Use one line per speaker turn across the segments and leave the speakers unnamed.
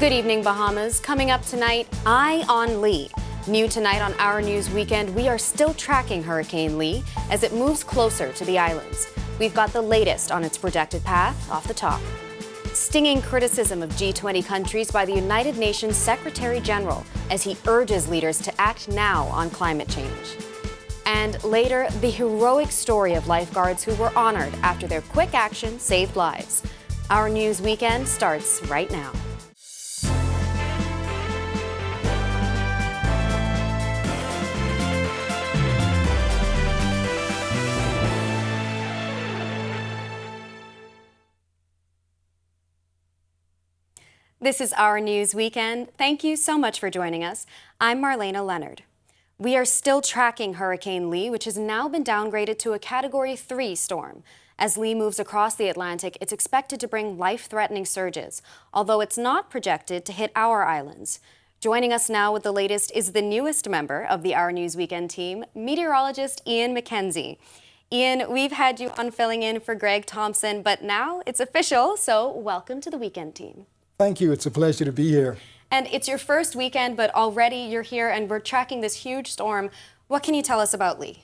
Good evening, Bahamas. Coming up tonight, Eye on Lee. New tonight on Our News Weekend, we are still tracking Hurricane Lee as it moves closer to the islands. We've got the latest on its projected path off the top. Stinging criticism of G20 countries by the United Nations Secretary General as he urges leaders to act now on climate change. And later, the heroic story of lifeguards who were honored after their quick action saved lives. Our News Weekend starts right now. This is Our News Weekend. Thank you so much for joining us. I'm Marlena Leonard. We are still tracking Hurricane Lee, which has now been downgraded to a Category 3 storm. As Lee moves across the Atlantic, it's expected to bring life-threatening surges, although it's not projected to hit our islands. Joining us now with the latest is the newest member of the Our News Weekend team, meteorologist Ian McKenzie. Ian, we've had you on filling in for Greg Thompson, but now it's official, so welcome to the Weekend team.
Thank you. It's a pleasure to be here.
And it's your first weekend, but already you're here and we're tracking this huge storm. What can you tell us about Lee?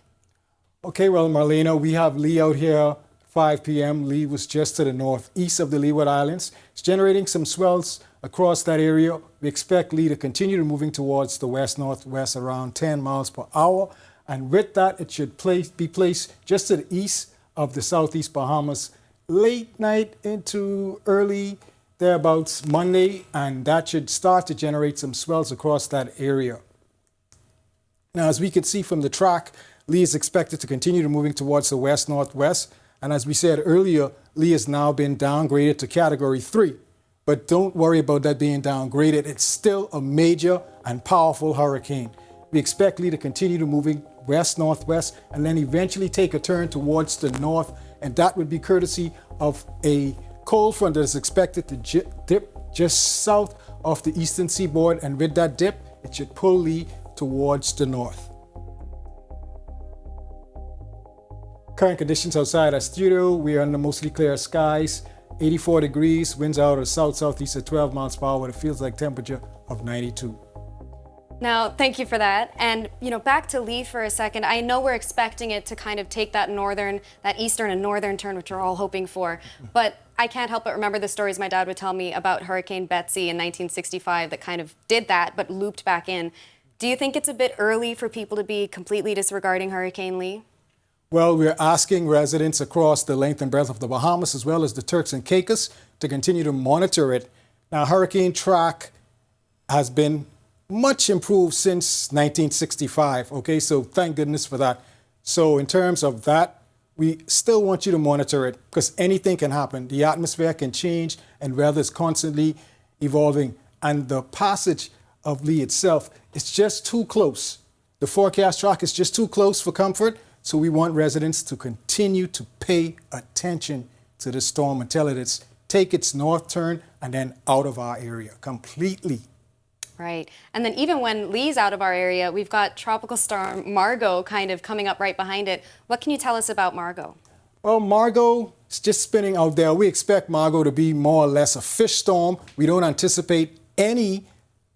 Okay, well, Marlena, we have Lee out here 5 p.m. Lee was just to the northeast of the Leeward Islands. It's generating some swells across that area. We expect Lee to continue moving towards the west-northwest around 10 miles per hour. And with that, it should be placed just to the east of the southeast Bahamas late night into early thereabouts Monday, and that should start to generate some swells across that area. Now, as we can see from the track, Lee is expected to continue moving towards the west-northwest, and as we said earlier, Lee has now been downgraded to Category 3. But don't worry about that being downgraded. It's still a major and powerful hurricane. We expect Lee to continue moving west-northwest and then eventually take a turn towards the north, and that would be courtesy of a cold front that is expected to dip just south of the eastern seaboard, and with that dip, it should pull Lee towards the north. Current conditions outside our studio, we are under mostly clear skies, 84 degrees, winds out of south-southeast at 12 miles per hour with a feels like temperature of 92.
Now, thank you for that. And, back to Lee for a second. I know we're expecting it to kind of take that eastern and northern turn, which we're all hoping for. But I can't help but remember the stories my dad would tell me about Hurricane Betsy in 1965 that kind of did that, but looped back in. Do you think it's a bit early for people to be completely disregarding Hurricane Lee?
Well, we're asking residents across the length and breadth of the Bahamas, as well as the Turks and Caicos, to continue to monitor it. Now, hurricane track has been much improved since 1965, okay? So thank goodness for that. So in terms of that, we still want you to monitor it because anything can happen. The atmosphere can change and weather is constantly evolving. And the passage of Lee itself is just too close. The forecast track is just too close for comfort. So we want residents to continue to pay attention to the storm until it take its north turn and then out of our area completely.
Right. And then even when Lee's out of our area, we've got Tropical Storm Margot kind of coming up right behind it. What can you tell us about Margot?
Well, Margot is just spinning out there. We expect Margot to be more or less a fish storm. We don't anticipate any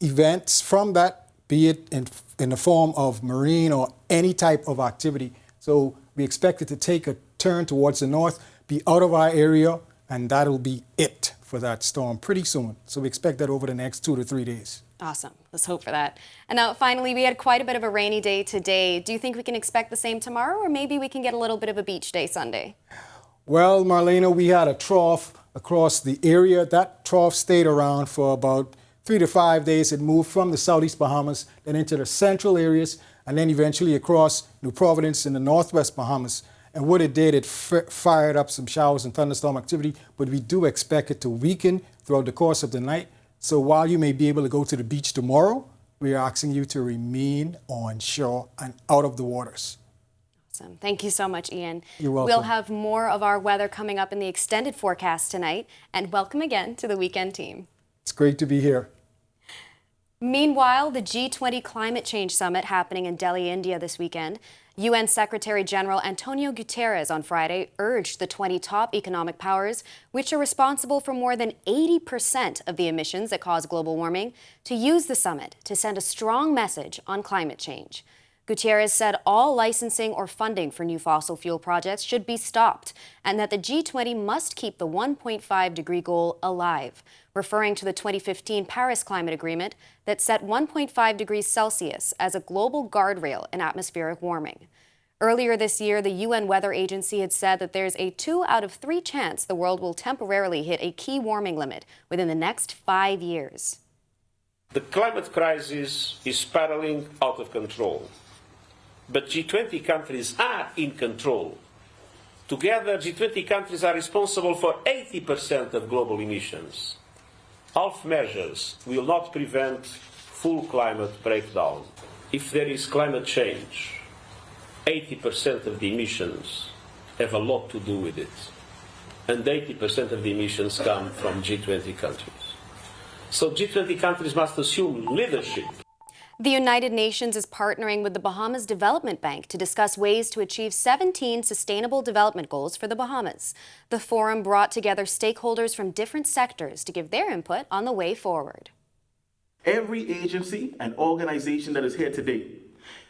events from that, be it in the form of marine or any type of activity. So we expect it to take a turn towards the north, be out of our area, and that'll be it for that storm pretty soon. So we expect that over the next 2 to 3 days.
Awesome. Let's hope for that. And now, finally, we had quite a bit of a rainy day today. Do you think we can expect the same tomorrow, or maybe we can get a little bit of a beach day Sunday?
Well, Marlena, we had a trough across the area. That trough stayed around for about 3 to 5 days. It moved from the southeast Bahamas, then into the central areas, and then eventually across New Providence in the northwest Bahamas. And what it did, it fired up some showers and thunderstorm activity, but we do expect it to weaken throughout the course of the night. So while you may be able to go to the beach tomorrow, we are asking you to remain on shore and out of the waters.
Awesome. Thank you so much, Ian.
You're welcome.
We'll have more of our weather coming up in the extended forecast tonight. And welcome again to the Weekend team.
It's great to be here.
Meanwhile, the G20 Climate Change Summit happening in Delhi, India this weekend. UN Secretary General Antonio Guterres on Friday urged the 20 top economic powers, which are responsible for more than 80% of the emissions that cause global warming, to use the summit to send a strong message on climate change. Guterres said all licensing or funding for new fossil fuel projects should be stopped and that the G20 must keep the 1.5-degree goal alive, referring to the 2015 Paris Climate Agreement that set 1.5 degrees Celsius as a global guardrail in atmospheric warming. Earlier this year, the UN Weather Agency had said that there's a 2 out of 3 chance the world will temporarily hit a key warming limit within the next 5 years.
The climate crisis is spiraling out of control. But G20 countries are in control. Together, G20 countries are responsible for 80% of global emissions. Half measures will not prevent full climate breakdown. If there is climate change, 80% of the emissions have a lot to do with it. And 80% of the emissions come from G20 countries. So G20 countries must assume leadership.
The United Nations is partnering with the Bahamas Development Bank to discuss ways to achieve 17 Sustainable Development Goals for the Bahamas. The forum brought together stakeholders from different sectors to give their input on the way forward.
Every agency and organization that is here today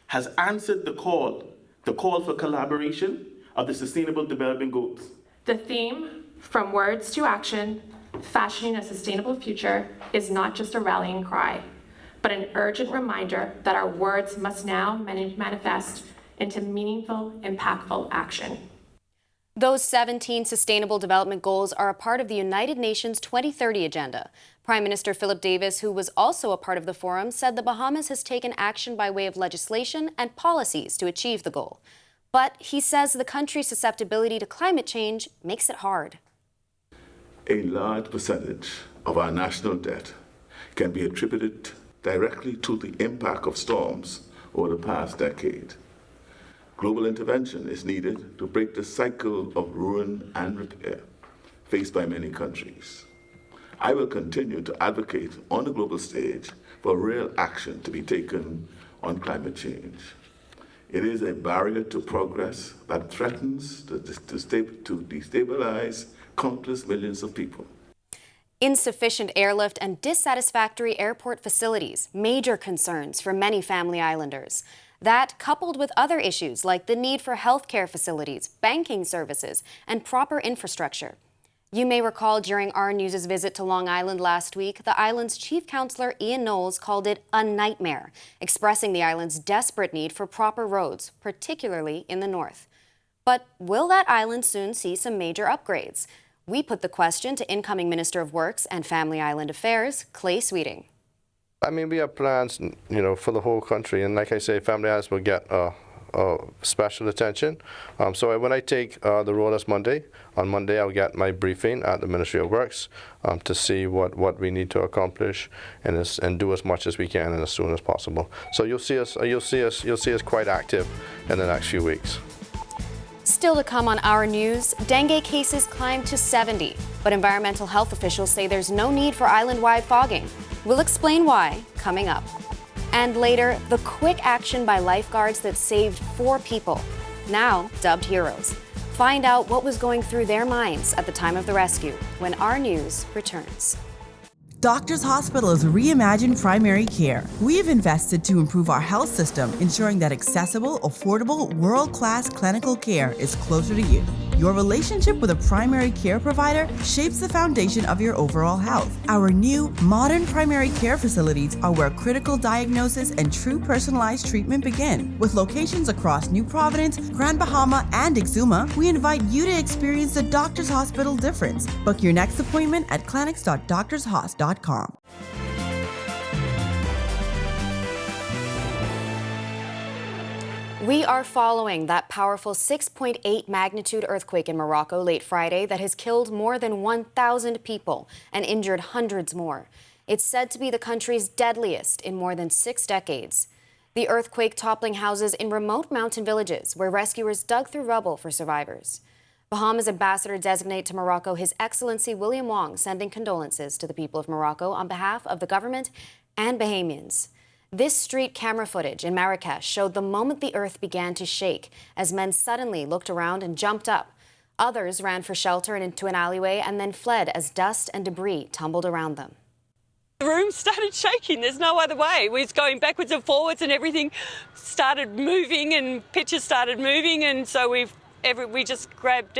has answered the call for collaboration of the Sustainable Development Goals.
The theme, from words to action, fashioning a sustainable future, is not just a rallying cry, but an urgent reminder that our words must now manifest into meaningful, impactful action.
Those 17 Sustainable Development Goals are a part of the United Nations 2030 Agenda. Prime Minister Philip Davis, who was also a part of the forum, said the Bahamas has taken action by way of legislation and policies to achieve the goal. But he says the country's susceptibility to climate change makes it hard.
A large percentage of our national debt can be attributed directly to the impact of storms over the past decade. Global intervention is needed to break the cycle of ruin and repair faced by many countries. I will continue to advocate on the global stage for real action to be taken on climate change. It is a barrier to progress that threatens to destabilize countless millions of people.
Insufficient airlift and dissatisfactory airport facilities, major concerns for many family islanders. That, coupled with other issues like the need for healthcare facilities, banking services, and proper infrastructure. You may recall during our News' visit to Long Island last week, the island's chief counselor Ian Knowles called it a nightmare, expressing the island's desperate need for proper roads, particularly in the north. But will that island soon see some major upgrades? We put the question to incoming Minister of Works and Family Island Affairs, Clay Sweeting.
I mean, we have plans, for the whole country, and like I say, Family Islands will get special attention. So when I take the role as Monday, on Monday I'll get my briefing at the Ministry of Works to see what we need to accomplish and do as much as we can and as soon as possible. So you'll see us quite active in the next few weeks.
Still to come on Our News, dengue cases climb to 70, but environmental health officials say there's no need for island-wide fogging. We'll explain why, coming up. And later, the quick action by lifeguards that saved 4 people, now dubbed heroes. Find out what was going through their minds at the time of the rescue when Our News returns.
Doctors Hospital is reimagined primary care. We have invested to improve our health system, ensuring that accessible, affordable, world-class clinical care is closer to you. Your relationship with a primary care provider shapes the foundation of your overall health. Our new, modern primary care facilities are where critical diagnosis and true personalized treatment begin. With locations across New Providence, Grand Bahama, and Exuma, we invite you to experience the Doctors Hospital difference. Book your next appointment at clinics.doctorshos.com.
We are following that powerful 6.8 magnitude earthquake in Morocco late Friday that has killed more than 1,000 people and injured hundreds more. It's said to be the country's deadliest in more than 6 decades. The earthquake toppling houses in remote mountain villages where rescuers dug through rubble for survivors. Bahamas Ambassador-designate to Morocco, His Excellency William Wong, sending condolences to the people of Morocco on behalf of the government and Bahamians. This street camera footage in Marrakesh showed the moment the earth began to shake as men suddenly looked around and jumped up. Others ran for shelter and into an alleyway and then fled as dust and debris tumbled around them.
The room started shaking. There's no other way. We was going backwards and forwards and everything started moving and pictures started moving, and so we just grabbed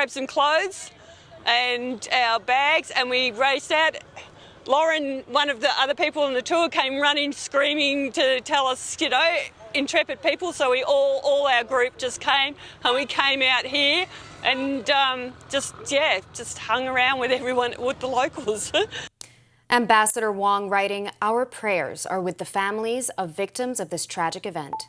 some clothes and our bags and we raced out. Lauren, one of the other people on the tour, came running, screaming to tell us, intrepid people. So we all our group just came and we came out here and just hung around with everyone, with the locals.
Ambassador Wong writing, "Our prayers are with the families of victims of this tragic event."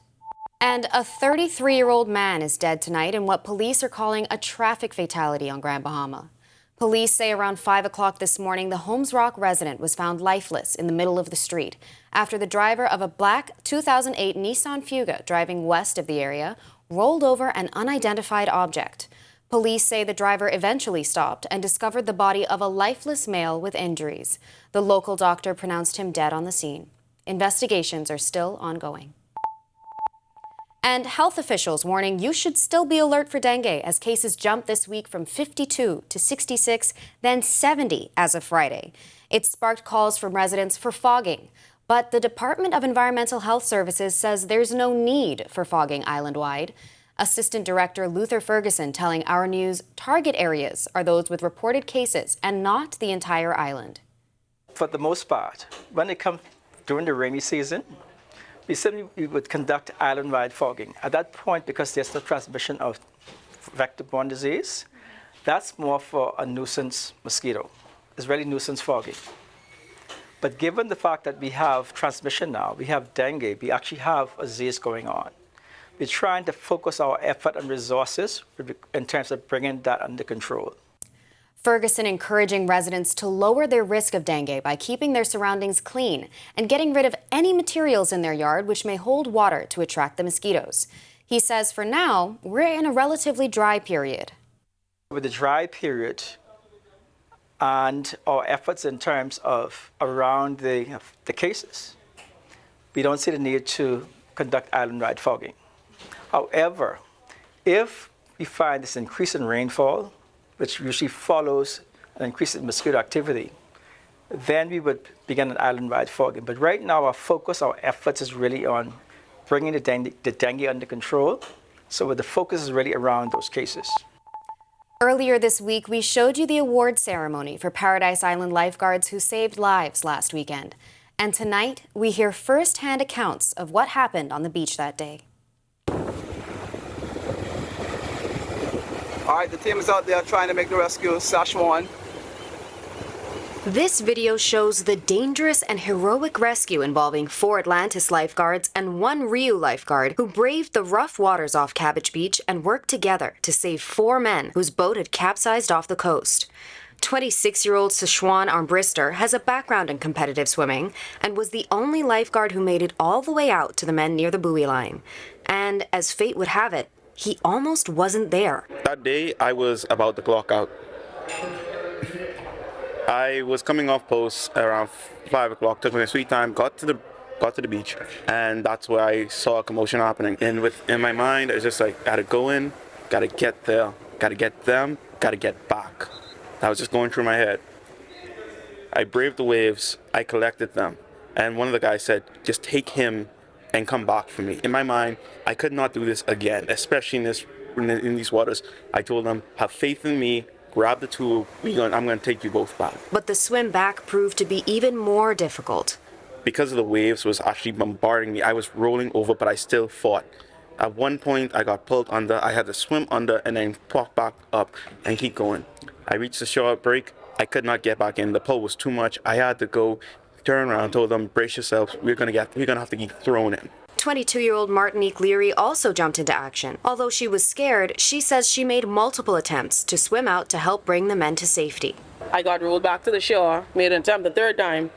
And a 33-year-old man is dead tonight in what police are calling a traffic fatality on Grand Bahama. Police say around 5 o'clock this morning, the Holmes Rock resident was found lifeless in the middle of the street after the driver of a black 2008 Nissan Fuga driving west of the area rolled over an unidentified object. Police say the driver eventually stopped and discovered the body of a lifeless male with injuries. The local doctor pronounced him dead on the scene. Investigations are still ongoing. And health officials warning you should still be alert for dengue as cases jumped this week from 52 to 66, then 70 as of Friday. It sparked calls from residents for fogging. But the Department of Environmental Health Services says there's no need for fogging island-wide. Assistant Director Luther Ferguson telling Our News target areas are those with reported cases and not the entire island.
For the most part, when it comes during the rainy season, we would conduct island-wide fogging. At that point, because there's the transmission of vector-borne disease, that's more for a nuisance mosquito. It's really nuisance fogging. But given the fact that we have transmission now, we have dengue, we actually have a disease going on. We're trying to focus our effort and resources in terms of bringing that under control.
Ferguson encouraging residents to lower their risk of dengue by keeping their surroundings clean and getting rid of any materials in their yard which may hold water to attract the mosquitoes. He says for now, we're in a relatively dry period.
With the dry period and our efforts in terms of around the cases, we don't see the need to conduct island-wide fogging. However, if we find this increase in rainfall, which usually follows an increase in mosquito activity, then we would begin an island-wide fogging. But right now, our focus, our efforts is really on bringing the dengue under control. So the focus is really around those cases.
Earlier this week, we showed you the award ceremony for Paradise Island lifeguards who saved lives last weekend. And tonight, we hear first-hand accounts of what happened on the beach that day.
All right, the team is out there trying to make the rescue. /1.
This video shows the dangerous and heroic rescue involving 4 Atlantis lifeguards and 1 Riu lifeguard who braved the rough waters off Cabbage Beach and worked together to save 4 men whose boat had capsized off the coast. 26-year-old Sichuan Armbrister has a background in competitive swimming and was the only lifeguard who made it all the way out to the men near the buoy line. And as fate would have it, he almost wasn't there.
That day, I was about to clock out. I was coming off post around 5 o'clock, took my sweet time, got to the beach, and that's where I saw a commotion happening. And in my mind, I was just like, gotta go in, gotta get there, gotta get them, gotta get back. That was just going through my head. I braved the waves, I collected them, and one of the guys said, just take him and come back for me. In my mind, I could not do this again, especially in these waters. I told them, have faith in me, grab the tool, I'm going to take you both back.
But the swim back proved to be even more difficult.
Because of the waves was actually bombarding me, I was rolling over, but I still fought. At one point, I got pulled under. I had to swim under and then pop back up and keep going. I reached the shore break. I could not get back in. The pull was too much. I had to go, turn around, told them, brace yourselves. We're gonna have to get thrown in.
22-year-old Martinique Leary also jumped into action. Although she was scared, she says she made multiple attempts to swim out to help bring the men to safety.
I got rolled back to the shore, made an attempt the 3rd time.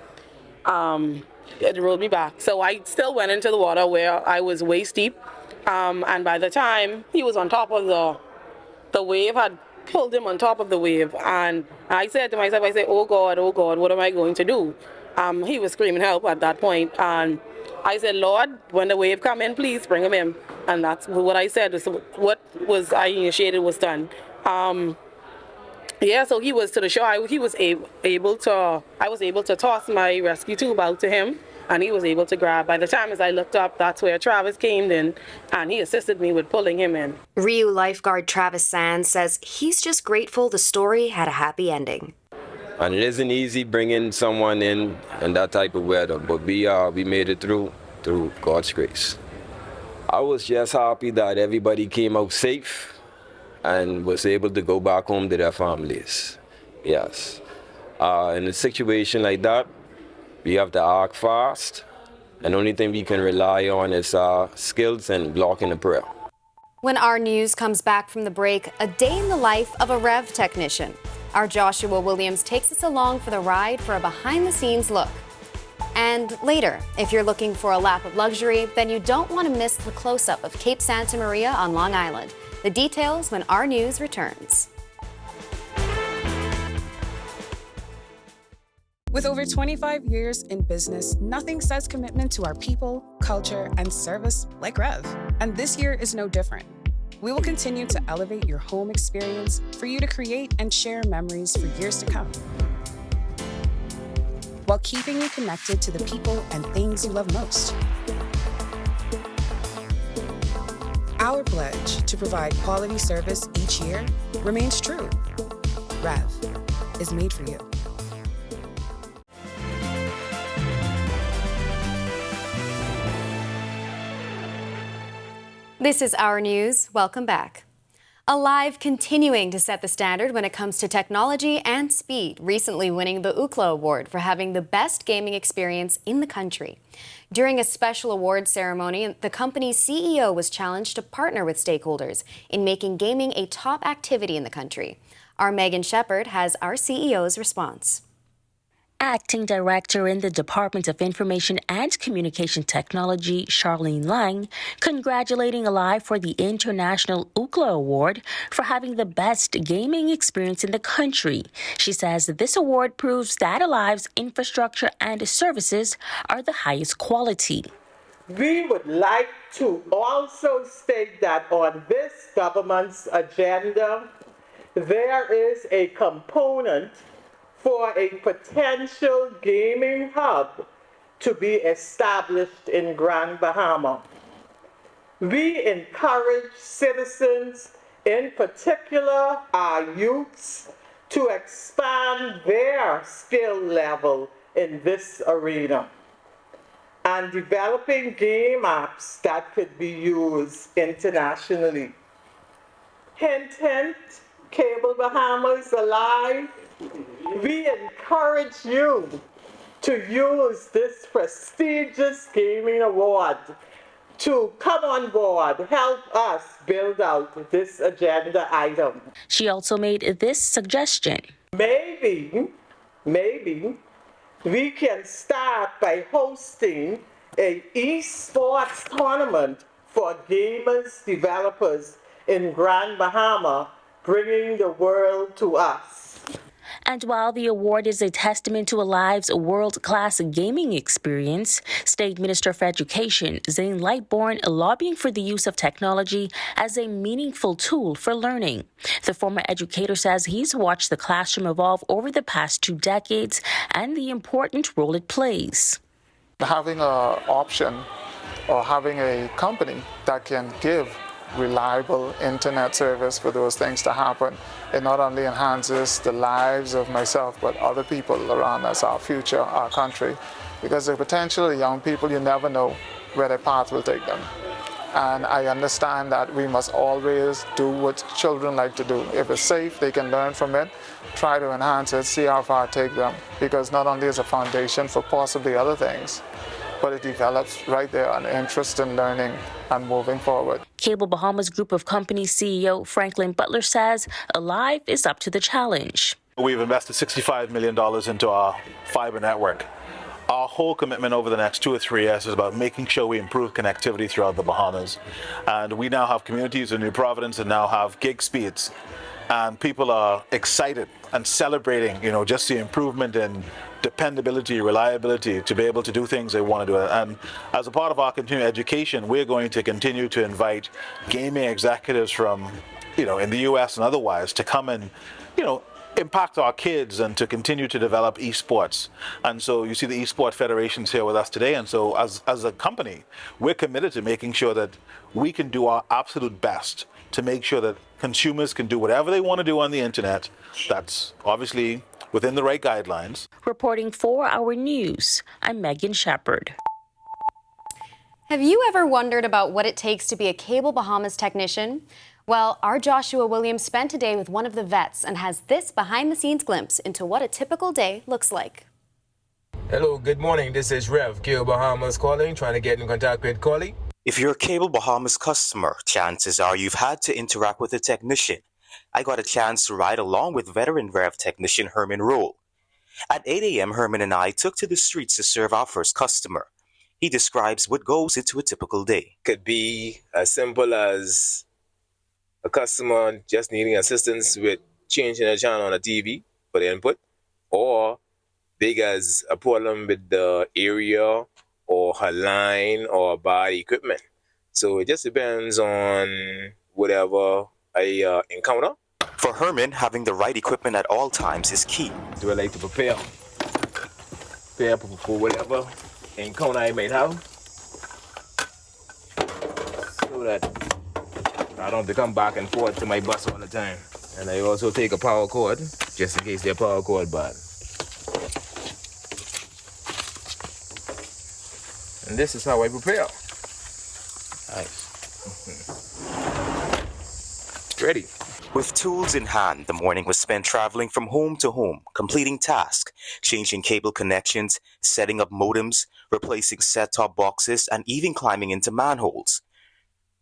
It rolled me back. So I still went into the water where I was waist deep. And by the time he was on top of the wave, had pulled him on top of the wave. And I said to myself, oh God, what am I going to do? He was screaming help at that point, and I said, Lord, when the wave come in, please bring him in. And that's what I said. So what was I initiated was done. Yeah, so he was to the shore. I was able to toss my rescue tube out to him, and he was able to grab. By the time as I looked up, that's where Travis came in, and he assisted me with pulling him in.
Rio lifeguard Travis Sands says he's just grateful the story had a happy ending.
And it isn't easy bringing someone in that type of weather, but we made it through God's grace. I was just happy that everybody came out safe and was able to go back home to their families. Yes. In a situation like that, we have to act fast, and the only thing we can rely on is our skills and blocking the prayer.
When our news comes back from the break, a day in the life of a REV technician. Our Joshua Williams takes us along for the ride for a behind-the-scenes look. And later, if you're looking for a lap of luxury, then you don't want to miss the close-up of Cape Santa Maria on Long Island. The details when our news returns.
With over 25 years in business, nothing says commitment to our people, culture, and service like REV. And this year is no different. We will continue to elevate your home experience for you to create and share memories for years to come, while keeping you connected to the people and things you love most. Our pledge to provide quality service each year remains true. REV is made for you.
This is Our News. Welcome back. Alive continuing to set the standard when it comes to technology and speed, recently winning the Ookla Award for having the best gaming experience in the country. During a special awards ceremony, the company's CEO was challenged to partner with stakeholders in making gaming a top activity in the country. Our Megan Shepard has our CEO's response.
Acting Director in the Department of Information and Communication Technology, Charlene Lang, congratulating Alive for the International Ookla Award for having the best gaming experience in the country. She says that this award proves that Alive's infrastructure and services are the highest quality.
We would like to also state that on this government's agenda, there is a component for a potential gaming hub to be established in Grand Bahama. We encourage citizens, in particular our youths, to expand their skill level in this arena and developing game apps that could be used internationally. Hint, hint, Cable Bahamas Alive. We encourage you to use this prestigious gaming award to come on board, help us build out this agenda item.
She also made this suggestion.
Maybe we can start by hosting an esports tournament for gamers, developers in Grand Bahama, bringing the world to us.
And while the award is a testament to Alive's world-class gaming experience, State Minister for Education, Zane Lightbourne, lobbying for the use of technology as a meaningful tool for learning. The former educator says he's watched the classroom evolve over the past 2 decades and the important role it plays.
Having an option or having a company that can give reliable internet service for those things to happen, it not only enhances the lives of myself but other people around us, our future, our country, because the potential young people, you never know where their path will take them. And I understand that we must always do what children like to do. If it's safe, they can learn from it, try to enhance it, see how far it takes them, because not only is a foundation for possibly other things, but it develops right there an interest in learning and moving forward.
Cable Bahamas Group of Companies CEO Franklin Butler says Alive is up to the challenge.
We've invested $65 million into our fiber network. Our whole commitment over the next 2 or 3 years is about making sure we improve connectivity throughout the Bahamas. And we now have communities in New Providence that now have gig speeds. And people are excited and celebrating, just the improvement in dependability, reliability to be able to do things they want to do. And as a part of our continuing education, we're going to continue to invite gaming executives from, in the US and otherwise to come and, impact our kids and to continue to develop esports. And so you see the esports federations here with us today. And so as a company, we're committed to making sure that we can do our absolute best to make sure that consumers can do whatever they want to do on the internet. That's obviously within the right guidelines.
Reporting for Our News, I'm Megan Shepard.
Have you ever wondered about what it takes to be a Cable Bahamas technician? Well, our Joshua Williams spent a day with one of the vets and has this behind-the-scenes glimpse into what a typical day looks like.
Hello, good morning. This is Rev, Cable Bahamas calling, trying to get in contact with Collie.
If you're a Cable Bahamas customer, chances are you've had to interact with a technician. I got a chance to ride along with veteran Rev technician Herman Roll. At 8 a.m., Herman and I took to the streets to serve our first customer. He describes what goes into a typical day.
Could be as simple as a customer just needing assistance with changing a channel on a TV for the input, or big as a problem with the area or her line or body equipment. So it just depends on whatever I encounter.
For Herman, having the right equipment at all times is key.
Do I like to prepare for whatever encounter I might have, so that I don't have to come back and forth to my bus all the time. And I also take a power cord, just in case their power cord bad. And this is how I prepare. Nice. Ready.
With tools in hand, the morning was spent traveling from home to home, completing tasks, changing cable connections, setting up modems, replacing set-top boxes, and even climbing into manholes.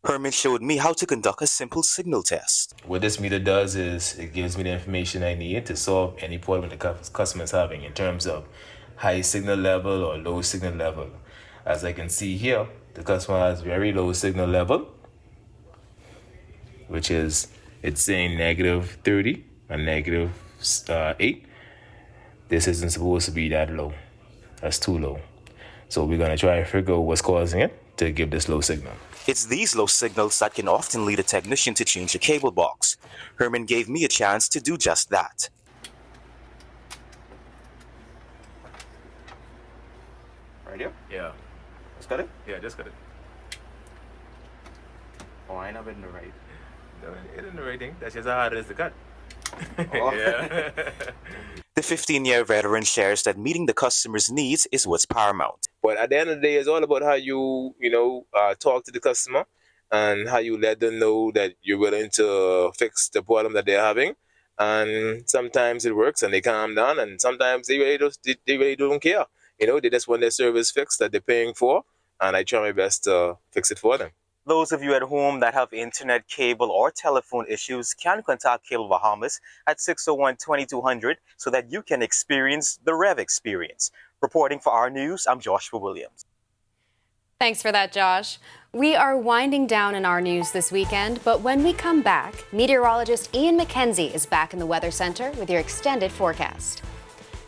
Herman showed me how to conduct a simple signal test.
What this meter does is it gives me the information I need to solve any problem the customer is having in terms of high signal level or low signal level. As I can see here, the customer has very low signal level, which is, it's saying negative 30 and negative 8. This isn't supposed to be that low. That's too low. So we're gonna try to figure out what's causing it to give this low signal.
It's these low signals that can often lead a technician to change a cable box. Herman gave me a chance to do just that.
Right here? Yeah. Just cut it? Yeah, just cut it. Oh, I ain't not in the right. No, it isn't the right thing. That's just how hard it is to cut.
Oh.
Yeah.
The 15-year veteran shares that meeting the customer's needs is what's paramount.
But at the end of the day, it's all about how you talk to the customer and how you let them know that you're willing to fix the problem that they're having. And sometimes it works and they calm down, and sometimes they really don't care. They just want their service fixed that they're paying for, and I try my best to fix it for them.
Those of you at home that have internet, cable, or telephone issues can contact Cable Bahamas at 601-2200 so that you can experience the Rev experience. Reporting for Our News, I'm Joshua Williams.
Thanks for that, Josh. We are winding down in Our News this weekend, but when we come back, meteorologist Ian McKenzie is back in the Weather Center with your extended forecast.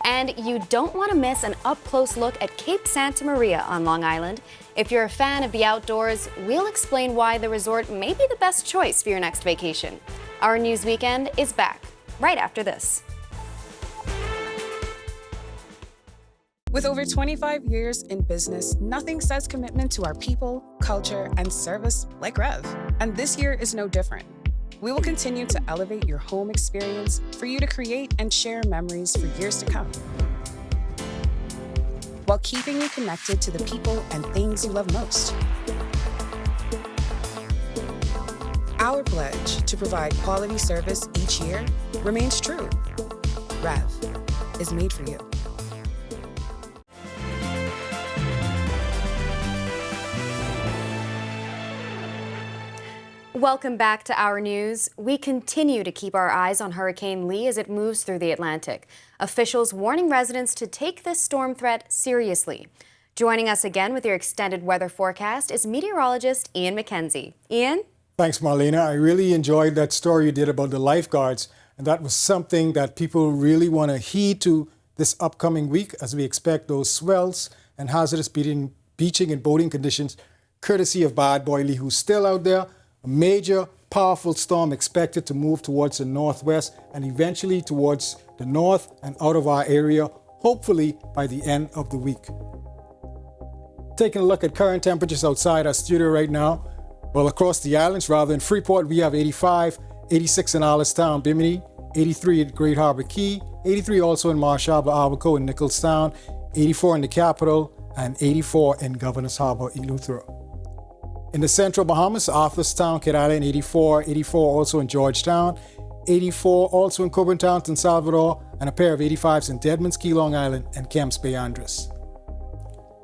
And you don't want to miss an up-close look at Cape Santa Maria on Long Island. If you're a fan of the outdoors, we'll explain why the resort may be the best choice for your next vacation. Our News Weekend is back right after this.
With over 25 years in business, nothing says commitment to our people, culture, and service like Rev. And this year is no different. We will continue to elevate your home experience for you to create and share memories for years to come, while keeping you connected to the people and things you love most. Our pledge to provide quality service each year remains true. Rev is made for you.
Welcome back to Our News. We continue to keep our eyes on Hurricane Lee as it moves through the Atlantic. Officials warning residents to take this storm threat seriously. Joining us again with your extended weather forecast is meteorologist Ian McKenzie. Ian?
Thanks, Marlena. I really enjoyed that story you did about the lifeguards, and that was something that people really want to heed to this upcoming week as we expect those swells and hazardous beaching and boating conditions courtesy of Bad Boy Lee, who's still out there. A major, powerful storm expected to move towards the northwest and eventually towards the north and out of our area, hopefully by the end of the week. Taking a look at current temperatures outside our studio right now. Well, across the islands, rather in Freeport, we have 85, 86 in Allenstown, Bimini, 83 at Great Harbor Key, 83 also in Marsh Harbor, Abaco, and Nicholstown, 84 in the capital, and 84 in Governor's Harbor, Eleuthera. In the central Bahamas, Arthurstown, Kidd Island, 84, 84 also in Georgetown, 84 also in Coburn Town, San Salvador, and a pair of 85s in Deadman's Key, Long Island, and Kemps Bay, Andres.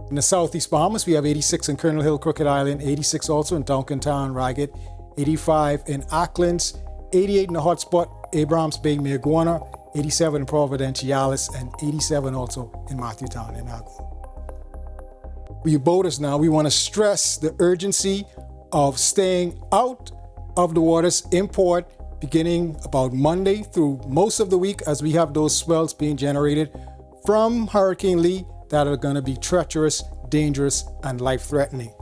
In the southeast Bahamas, we have 86 in Colonel Hill, Crooked Island, 86 also in Duncantown, Ragged, 85 in Acklands, 88 in the hotspot, Abrahams Bay, Mayaguana, 87 in Providenciales, and 87 also in Matthewtown in Agua. For you boaters now, we want to stress the urgency of staying out of the waters in port beginning about Monday through most of the week as we have those swells being generated from Hurricane Lee that are going to be treacherous, dangerous, and life-threatening.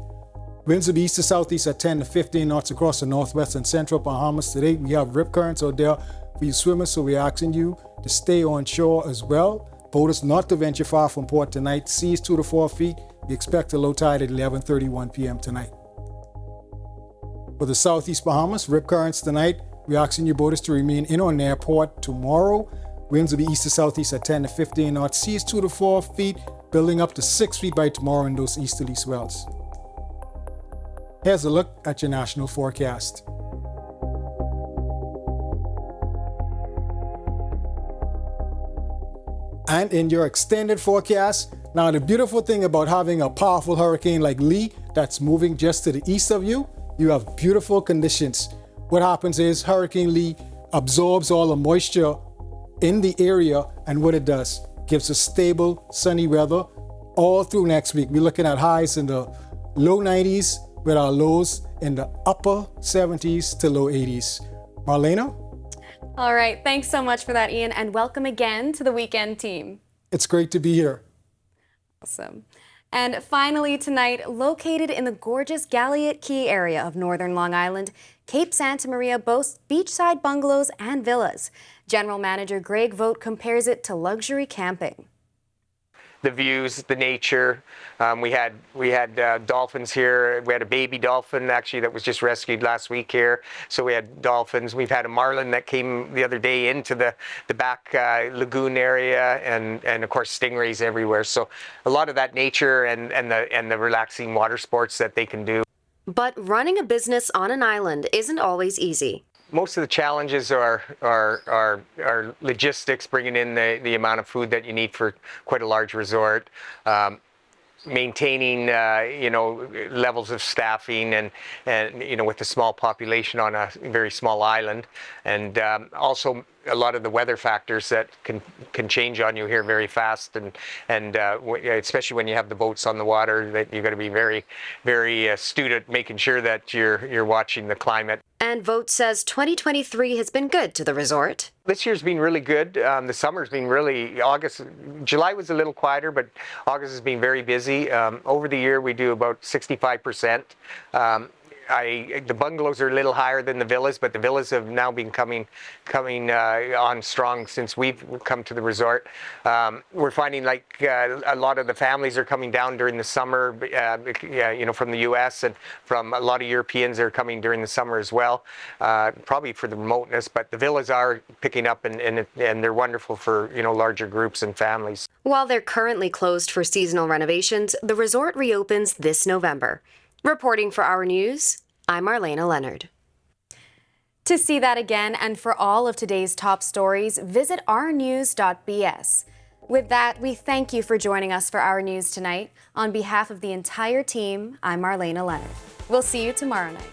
Winds will be east to southeast at 10 to 15 knots across the northwest and central Bahamas. Today, we have rip currents out there for you swimmers, so we're asking you to stay on shore as well. Boaters not to venture far from port tonight. Seas 2 to 4 feet. We expect a low tide at 11:31 p.m. tonight. For the southeast Bahamas, rip currents tonight. We're asking you boaters to remain in or near port tomorrow. Winds will be east to southeast at 10 to 15 knots. Seas 2 to 4 feet, building up to 6 feet by tomorrow in those easterly swells. Here's a look at your national forecast. And in your extended forecast, now the beautiful thing about having a powerful hurricane like Lee that's moving just to the east of you, you have beautiful conditions. What happens is Hurricane Lee absorbs all the moisture in the area, and what it does, gives us stable, sunny weather all through next week. We're looking at highs in the low 90s with our lows in the upper 70s to low 80s. Marlena?
All right, thanks so much for that, Ian, and welcome again to the weekend team.
It's great to be here.
Awesome. And finally tonight, located in the gorgeous Galliot Key area of northern Long Island, Cape Santa Maria boasts beachside bungalows and villas. General Manager Greg Vogt compares it to luxury camping.
The views, the nature. We had dolphins here. We had a baby dolphin actually that was just rescued last week here. So we had dolphins. We've had a marlin that came the other day into the back lagoon area, and of course stingrays everywhere. So a lot of that nature and the relaxing water sports that they can do.
But running a business on an island isn't always easy.
Most of the challenges are logistics, bringing in the amount of food that you need for quite a large resort, maintaining levels of staffing and with a small population on a very small island, and also a lot of the weather factors that can change on you here very fast, and especially when you have the boats on the water, that you've got to be very, very astute at making sure that you're watching the climate.
And Vogt says 2023 has been good to the resort.
This year's been really good. The summer's been really, July was a little quieter, but August has been very busy. Over the year, we do about 65%. The bungalows are a little higher than the villas, but the villas have now been coming on strong since we've come to the resort. We're finding like a lot of the families are coming down during the summer, from the U.S. and from a lot of Europeans are coming during the summer as well, probably for the remoteness. But the villas are picking up, and they're wonderful for larger groups and families.
While they're currently closed for seasonal renovations, the resort reopens this November. Reporting for Our News, I'm Marlena Leonard. To see that again and for all of today's top stories, visit ournews.bs. With that, we thank you for joining us for Our News tonight. On behalf of the entire team, I'm Marlena Leonard. We'll see you tomorrow night.